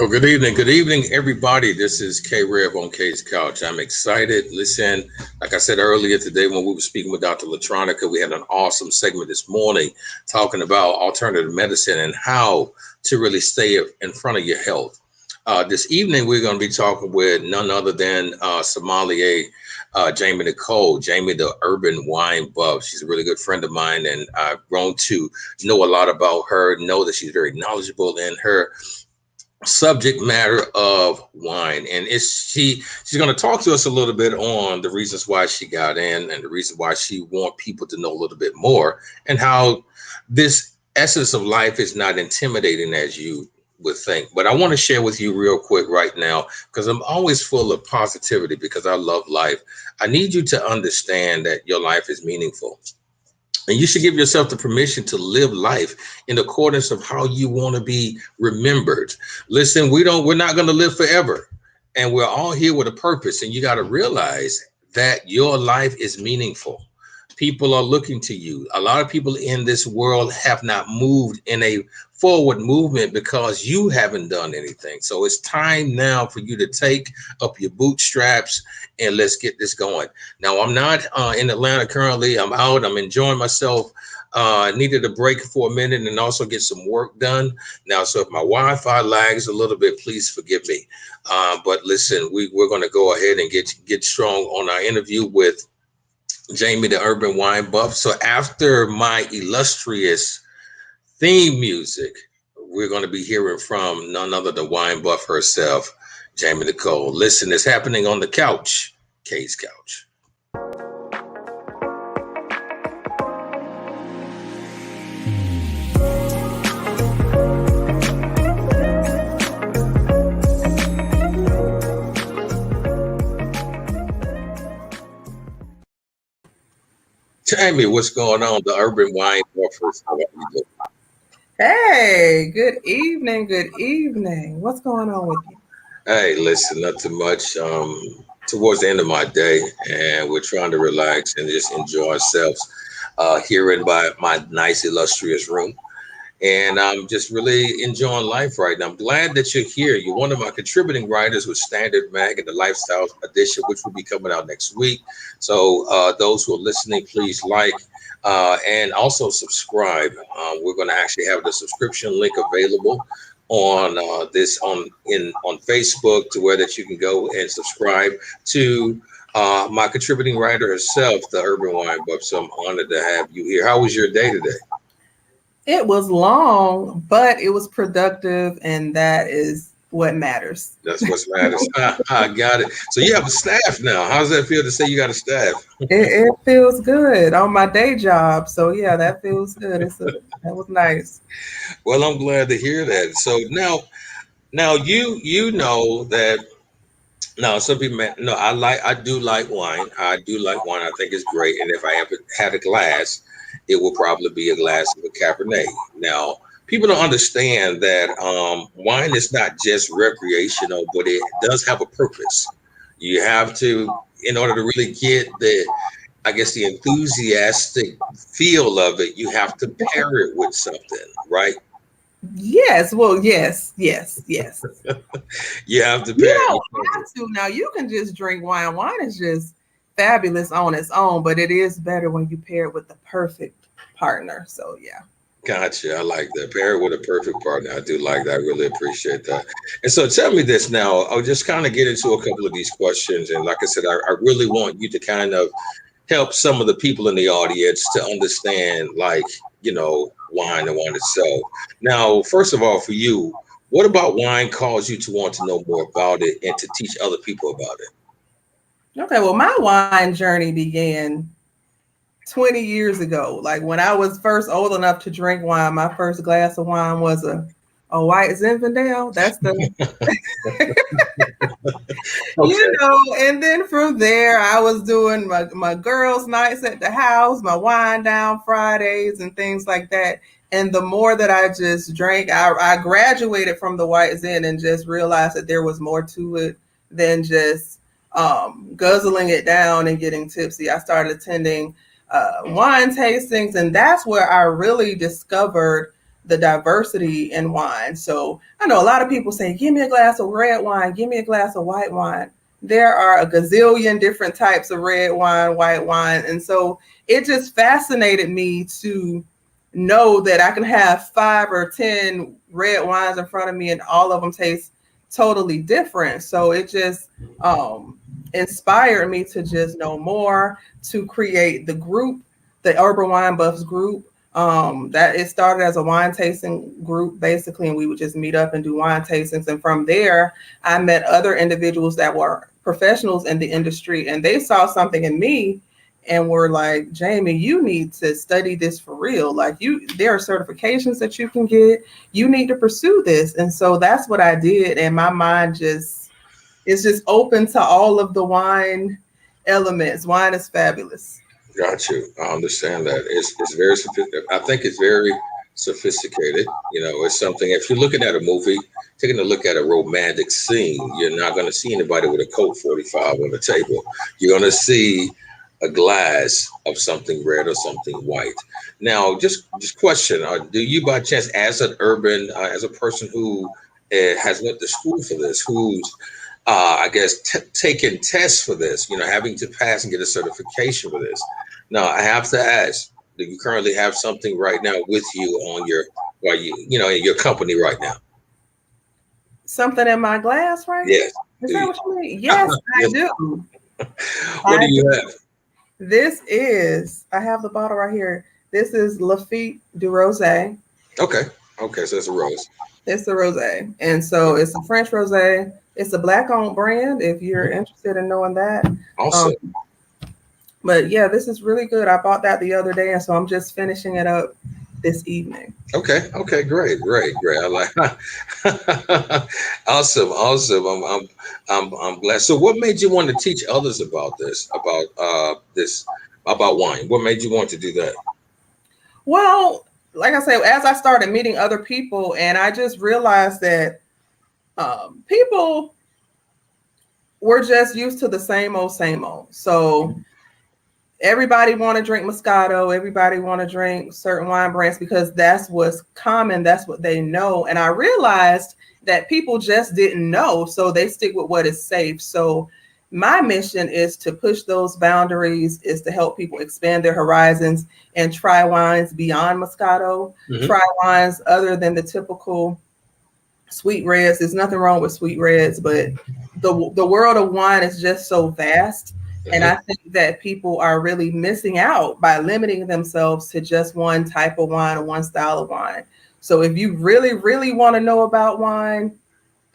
Oh, good evening, everybody. This is K Rev on K's Couch. I'm excited. Listen, like I said earlier today when we were speaking with Dr. Latronica, we had an awesome segment this morning talking about alternative medicine and how to really stay in front of your health. This evening, we're going to be talking with none other than sommelier Jaime Nicole, Jamie the Urban Wine Buff. She's a really good friend of mine, and I've grown to know a lot about her, know that she's very knowledgeable in her subject matter of wine, and she's going to talk to us a little bit on the reasons why she got in and the reason why she want people to know a little bit more, and how this essence of life is not intimidating as you would think. But I want to share with you real quick right now, because I'm always full of positivity because I love life. I need you to understand that your life is meaningful, and you should give yourself the permission to live life in accordance of how you want to be remembered. Listen, we're not going to live forever. And we're all here with a purpose. And you got to realize that your life is meaningful. People are looking to you. A lot of people in this world have not moved in a forward movement because you haven't done anything. So it's time now for you to take up your bootstraps and let's get this going. Now, I'm not in Atlanta currently. I'm out. I'm enjoying myself. Needed a break for a minute and also get some work done. Now, so if my Wi-Fi lags a little bit, please forgive me. But listen, we're going to go ahead and get strong on our interview with Jamie the Urban Wine Buff. So after my illustrious theme music, we're going to be hearing from none other than Wine Buff herself, Jaime Nicole. Listen, it's happening on the couch, K's Couch. Jamie, what's going on? The Urban Wine Buffers. How are you doing? Hey, good evening. Good evening. What's going on with you? Hey, listen, not too much. Towards the end of my day, and we're trying to relax and just enjoy ourselves here in my nice, illustrious room. And I'm just really enjoying life right now. I'm glad that you're here. You're one of my contributing writers with Standard Mag and the Lifestyle Edition, which will be coming out next week. So those who are listening, please like and also subscribe. We're going to actually have the subscription link available on on Facebook, to where that you can go and subscribe to my contributing writer herself, the Urban Wine Buff. So I'm honored to have you here. How was your day today? It was long, but it was productive, and that is what matters. That's what matters. I got it. So you have a staff now. How does that feel to say you got a staff? It feels good on my day job. So yeah, that feels good. That was nice. Well, I'm glad to hear that. So now you know that. Now some people no, I do like wine. I do like wine. I think it's great. And if I ever had a glass, it will probably be a glass of a Cabernet. Now, people don't understand that wine is not just recreational, but it does have a purpose. You have to, in order to really get I guess, the enthusiastic feel of it, you have to pair it with something, right? Yes. Well, yes. You have to You pair it don't with something. have to. Now you can just drink wine. Wine is just fabulous on its own, but it is better when you pair it with the perfect partner. So yeah. Gotcha. I like that. Pair it with a perfect partner. I do like that. I really appreciate that. And so tell me this now. I'll just kind of get into a couple of these questions. And like I said, I really want you to kind of help some of the people in the audience to understand, like, wine and wine itself. Now, first of all, for you, what about wine caused you to want to know more about it and to teach other people about it? Okay, well, my wine journey began 20 years ago. Like when I was first old enough to drink wine, my first glass of wine was a white Zinfandel. That's the Okay. and then from there I was doing my girls' nights at the house, my wine down Fridays and things like that. And the more that I just drank, I graduated from the white Zin and just realized that there was more to it than just guzzling it down and getting tipsy. I started attending wine tastings, and that's where I really discovered the diversity in wine. So I know a lot of people say, give me a glass of red wine, give me a glass of white wine. There are a gazillion different types of red wine, white wine. And so it just fascinated me to know that I can have 5 or 10 red wines in front of me and all of them taste totally different. So it just inspired me to just know more, to create the group, the Urban Wine Buffs group. That it started as a wine tasting group basically, and we would just meet up and do wine tastings. And from there, I met other individuals that were professionals in the industry, and they saw something in me and were like, Jaime, you need to study this for real. Like there are certifications that you can get. You need to pursue this. And so that's what I did. And my mind just is just open to all of the wine elements. Wine is fabulous. Got you. I understand that. It's very sophisticated. I think it's very sophisticated. It's something. If you're looking at a movie, taking a look at a romantic scene, you're not going to see anybody with a Colt 45 on the table. You're going to see a glass of something red or something white. Now, just question: do you, by chance, as an urban, as a person who has went to school for this, who's I guess taking tests for this, having to pass and get a certification for this. Now, I have to ask: do you currently have something right now with you on your, in your company right now? Something in my glass, right? Yes. Is that what you mean? Yes, I do. What do you have? This is, I have the bottle right here. This is Lafite du Rosé. Okay. So it's a rose. It's a rosé. And so it's a French rosé. It's a black-owned brand if you're interested in knowing that. Awesome. But yeah, this is really good. I bought that the other day, and so I'm just finishing it up this evening. Okay, great. I like awesome. I'm glad. So what made you want to teach others about this, about wine? What made you want to do that? Well, like I said, as I started meeting other people, and I just realized that people were just used to the same old. So everybody want to drink Moscato. Everybody want to drink certain wine brands because that's what's common. That's what they know. And I realized that people just didn't know. So they stick with what is safe. So my mission is to push those boundaries, is to help people expand their horizons and try wines beyond Moscato, try wines other than the typical sweet reds. There's nothing wrong with sweet reds, but the world of wine is just so vast. And I think that people are really missing out by limiting themselves to just one type of wine or one style of wine. So if you really, really want to know about wine,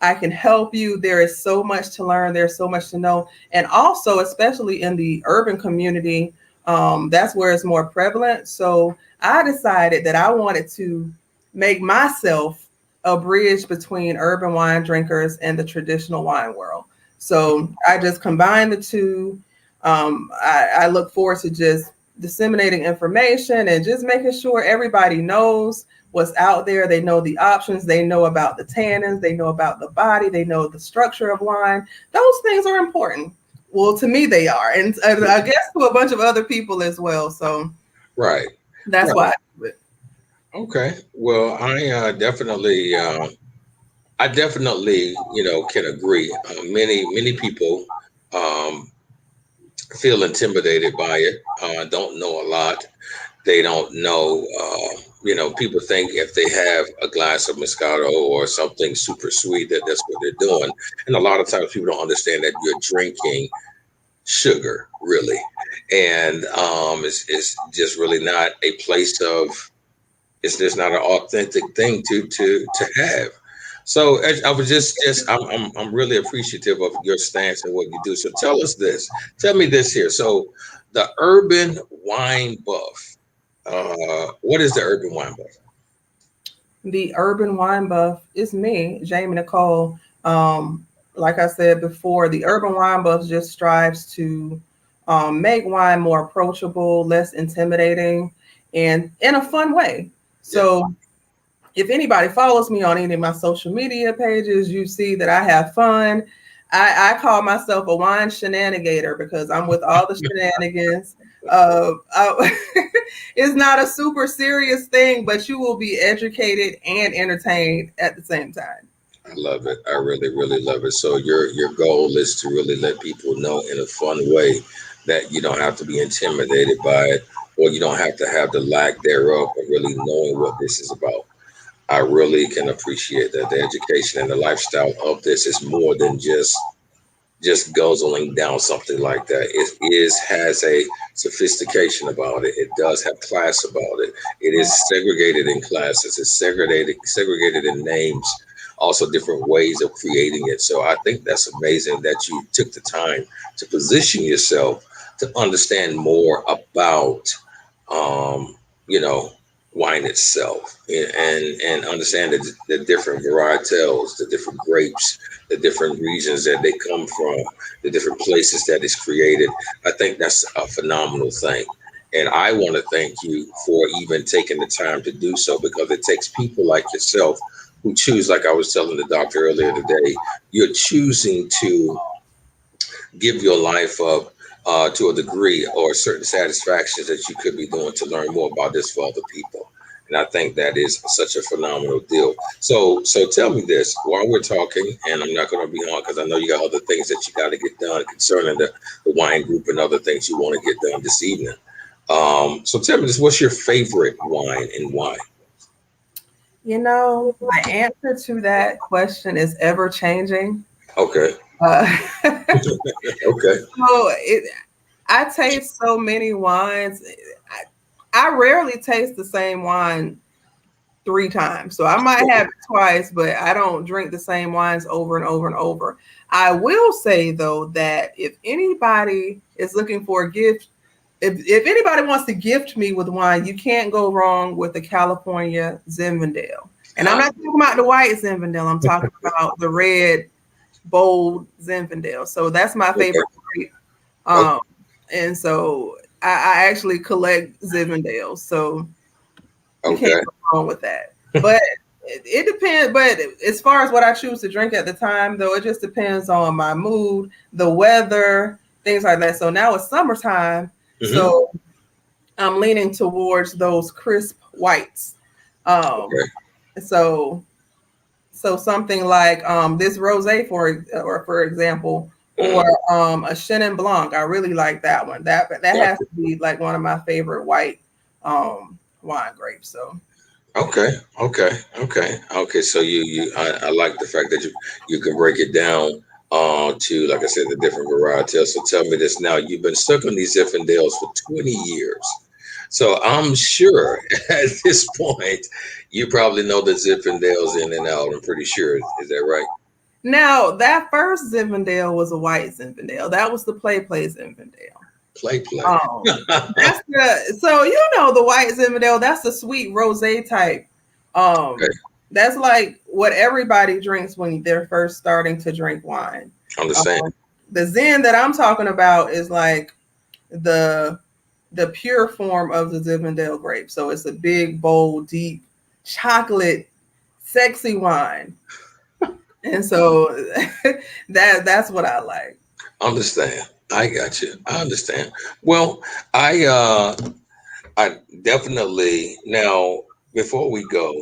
I can help you. There is so much to learn. There's so much to know. And also, especially in the urban community, that's where it's more prevalent. So I decided that I wanted to make myself a bridge between urban wine drinkers and the traditional wine world. So I just combined the two. I look forward to just disseminating information and just making sure everybody knows what's out there. They know the options. They know about the tannins. They know about the body. They know the structure of wine. Those things are important. Well, to me, they are. And I guess to a bunch of other people as well. So right. That's why I do it. Okay. Well, I definitely, can agree. Many people feel intimidated by it. Don't know a lot. They don't know. People think if they have a glass of Moscato or something super sweet that's what they're doing. And a lot of times people don't understand that you're drinking sugar, really, and it's just really not a place of. It's just not an authentic thing to have. So I was I'm really appreciative of your stance and what you do. So tell me this here. So the Urban Wine Buff, what is the Urban Wine Buff? The Urban Wine Buff is me, Jaime Nicole. Like I said before, the Urban Wine Buff just strives to make wine more approachable, less intimidating, and in a fun way. So if anybody follows me on any of my social media pages, you see that I have fun. I call myself a wine shenanigator because I'm with all the shenanigans. It's not a super serious thing, but you will be educated and entertained at the same time. I love it. I really, really love it. So your goal is to really let people know in a fun way that you don't have to be intimidated by it, or you don't have to have the lack thereof of really knowing what this is about. I really can appreciate that the education and the lifestyle of this is more than just guzzling down something like that. It is has a sophistication about it. It does have class about it. It is segregated in classes. It's segregated in names. Also, different ways of creating it. So I think that's amazing that you took the time to position yourself to understand more about, um, you know, wine itself, and understand the different varietals, the different grapes, the different regions that they come from, the different places that it's created. I think that's a phenomenal thing. And I want to thank you for even taking the time to do so, because it takes people like yourself who choose, like I was telling the doctor earlier today, you're choosing to give your life up to a degree or certain satisfactions that you could be doing to learn more about this for other people. And I think that is such a phenomenal deal. So tell me this while we're talking, and I'm not going to be on because I know you got other things that you got to get done concerning the wine group and other things you want to get done this evening. So tell me this: what's your favorite wine and why? You know, my answer to that question is ever changing. Okay, Uh, okay, I taste so many wines. I rarely taste the same wine 3 times. So I might have it twice, but I don't drink the same wines over and over and over. I will say though that if anybody is looking for a gift, if anybody wants to gift me with wine, you can't go wrong with the California Zinfandel. And I'm not talking about the white Zinfandel. I'm talking about the red, bold Zinfandel. So that's my okay, favorite grape. Um, and so I actually collect Zinfandels. So you can't okay, go wrong with that. But it depends. But as far as what I choose to drink at the time, though, it just depends on my mood, the weather, things like that. So now it's summertime. hmm, So I'm leaning towards those crisp whites. Um, okay. so something like this rosé for example, Uh-huh. or a Chenin Blanc. I really like that one. That has Gotcha. to be like one of my favorite white wine grapes. So Okay, okay. So I like the fact that you can break it down to, like I said, the different varietals. So tell me this now: you've been stuck on these Zinfandels for 20 years, so I'm sure at this point you probably know the Zinfandels in and out. I'm pretty sure. Is that right? now that first Zinfandel was a white Zinfandel. That was the play Zinfandel. Play. That's the so the white Zinfandel. That's the sweet rosé type. Okay, Um, that's like what everybody drinks when they're first starting to drink wine. understand. Um, the Zen that I'm talking about is like the the pure form of the Zinfandel grape. So it's a big, bold, deep, chocolate, sexy wine. And so that's what I like. Understand. I got you. I understand. Well, I definitely now before we go,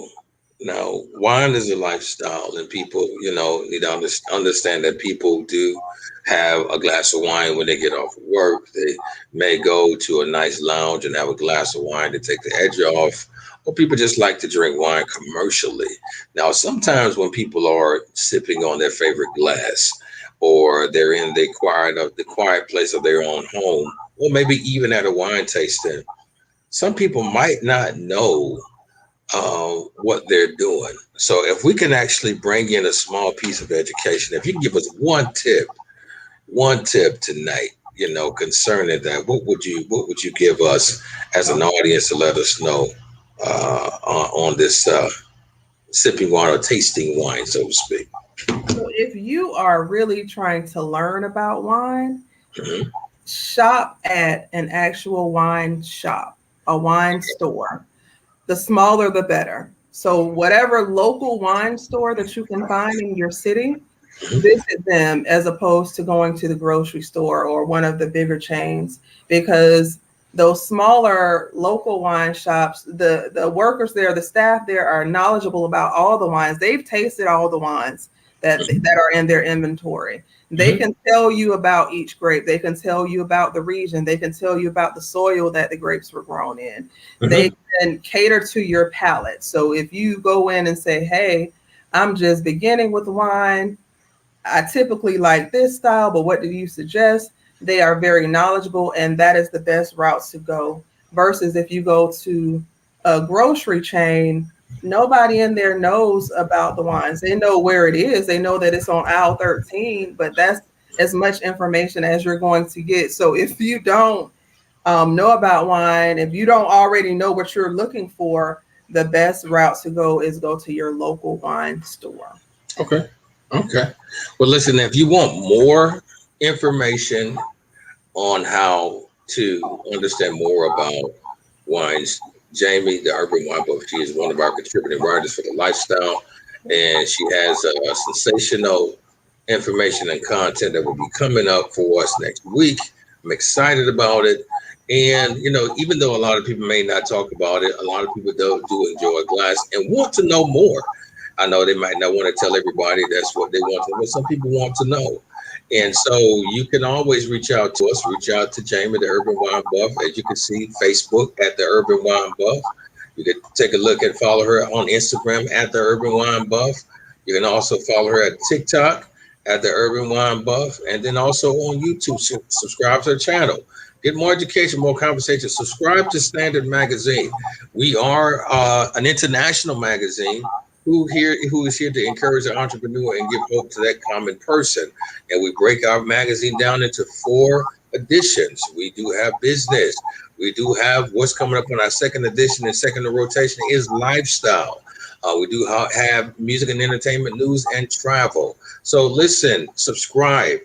now wine is a lifestyle, and people, need to understand that people do have a glass of wine when they get off work. They may go to a nice lounge and have a glass of wine to take the edge off, or people just like to drink wine commercially. Now, sometimes when people are sipping on their favorite glass, or they're in the quiet place of their own home, or maybe even at a wine tasting, some people might not know what they're doing. So if we can actually bring in a small piece of education, if you can give us one tip tonight, concerning that, what would you give us as an audience to let us know on this sipping wine or tasting wine, so to speak? So if you are really trying to learn about wine, Mhm. shop at an actual wine shop, a wine store. The smaller, the better. So, whatever local wine store that you can find in your city, Mhm. visit them as opposed to going to the grocery store or one of the bigger chains, because those smaller local wine shops, the workers there, the staff there are knowledgeable about all the wines. They've tasted all the wines that are in their inventory. They Mm-hmm. can tell you about each grape. They can tell you about the region. They can tell you about the soil that the grapes were grown in. They Mm-hmm. can cater to your palate. So if you go in and say, "Hey, I'm just beginning with wine. I typically like this style, but what do you suggest?" They are very knowledgeable, and that is the best route to go. Versus if you go to a grocery chain, nobody in there knows about the wines. They know where it is, they know that it's on aisle 13, but that's as much information as you're going to get. So if you don't know about wine, if you don't already know what you're looking for, the best route to go is go to your local wine store. Okay. Okay. Well, listen, if you want more information on how to understand more about wines, Jamie, the Urban Wine Book, she is one of our contributing writers for the lifestyle, and she has a sensational information and content that will be coming up for us next week. I'm excited about it. And, even though a lot of people may not talk about it, a lot of people do enjoy a glass and want to know more. I know they might not want to tell everybody that's what they want to know, but some people want to know. And so you can always reach out to us, reach out to Jamie, the Urban Wine Buff. As you can see, Facebook at the Urban Wine Buff. You can take a look and follow her on Instagram at the Urban Wine Buff. You can also follow her at TikTok at the Urban Wine Buff, and then also on YouTube. Subscribe to her channel. Get more education, more conversation. Subscribe to Standard Magazine. We are an international magazine who is here to encourage the entrepreneur and give hope to that common person. And we break our magazine down into 4 editions. We do have business. We do have what's coming up on our second edition, and second in rotation is lifestyle. We do have music and entertainment, news and travel. So listen, subscribe,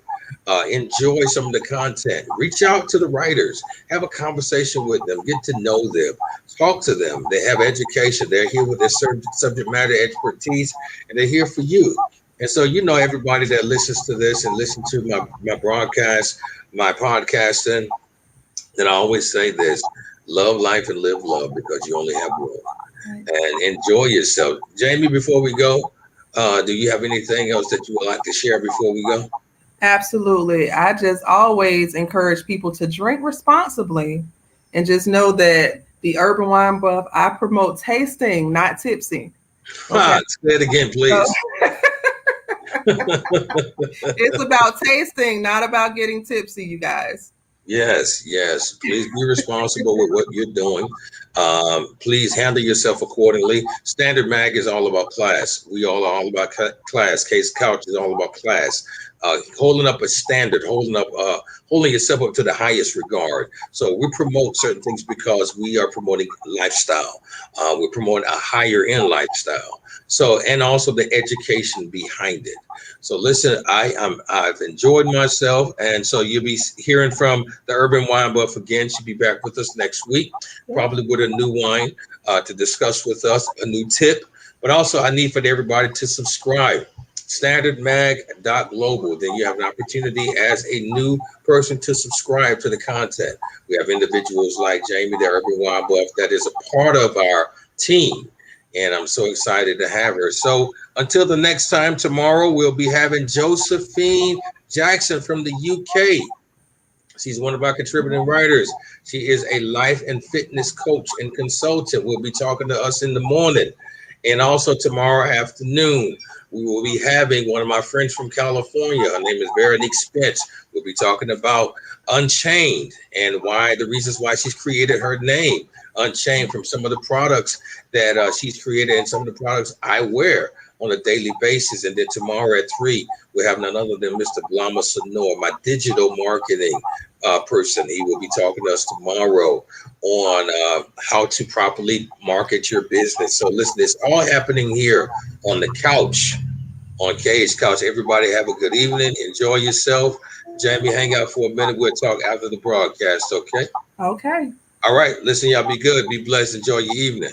enjoy some of the content. Reach out to the writers, have a conversation with them, get to know them, talk to them. They have education. They're here with their subject matter expertise, and they're here for you. And so, everybody that listens to this and listen to my broadcast, my podcasting, then I always say this: love life and live love, because you only have one. And enjoy yourself. Jamie, before we go, do you have anything else that you would like to share before we go? Absolutely. I just always encourage people to drink responsibly and just know that the Urban Wine Buff, I promote tasting, not tipsy. Okay. Say it again, So please. it's about tasting, not about getting tipsy, you guys. Yes, yes. Please be responsible with what you're doing. Please handle yourself accordingly. Standard Mag is all about class. We all are all about class. Case Couch is all about class. Holding up a standard, holding yourself up to the highest regard. So we promote certain things because we are promoting lifestyle. We're promoting a higher end lifestyle. So, and also the education behind it. So listen, I've enjoyed myself, and so you'll be hearing from the Urban Wine Buff again. She'll be back with us next week, probably with a new wine to discuss with us, a new tip. But also, I need for everybody to subscribe. Standardmag.global. Then you have an opportunity as a new person to subscribe to the content. We have individuals like Jamie, the Urban Wine Buff, that is a part of our team. And I'm so excited to have her. So until the next time, tomorrow, we'll be having Josephine Jackson from the UK. She's one of our contributing writers. She is a life and fitness coach and consultant. Will be talking to us in the morning. And also tomorrow afternoon, we will be having one of my friends from California. Her name is Veronique Spence. We'll be talking about Unchained and why the reasons why she's created her name, Unchained, from some of the products that she's created and some of the products I wear on a daily basis. And then tomorrow at 3, we're having none other than Mr. Blama Sonor, my digital marketing person. He will be talking to us tomorrow on how to properly market your business. So listen, it's all happening here on the couch, on K's Couch. Everybody have a good evening. Enjoy yourself. Jamie, hang out for a minute. We'll talk after the broadcast, okay? Okay. All right. Listen, y'all, be good. Be blessed. Enjoy your evening.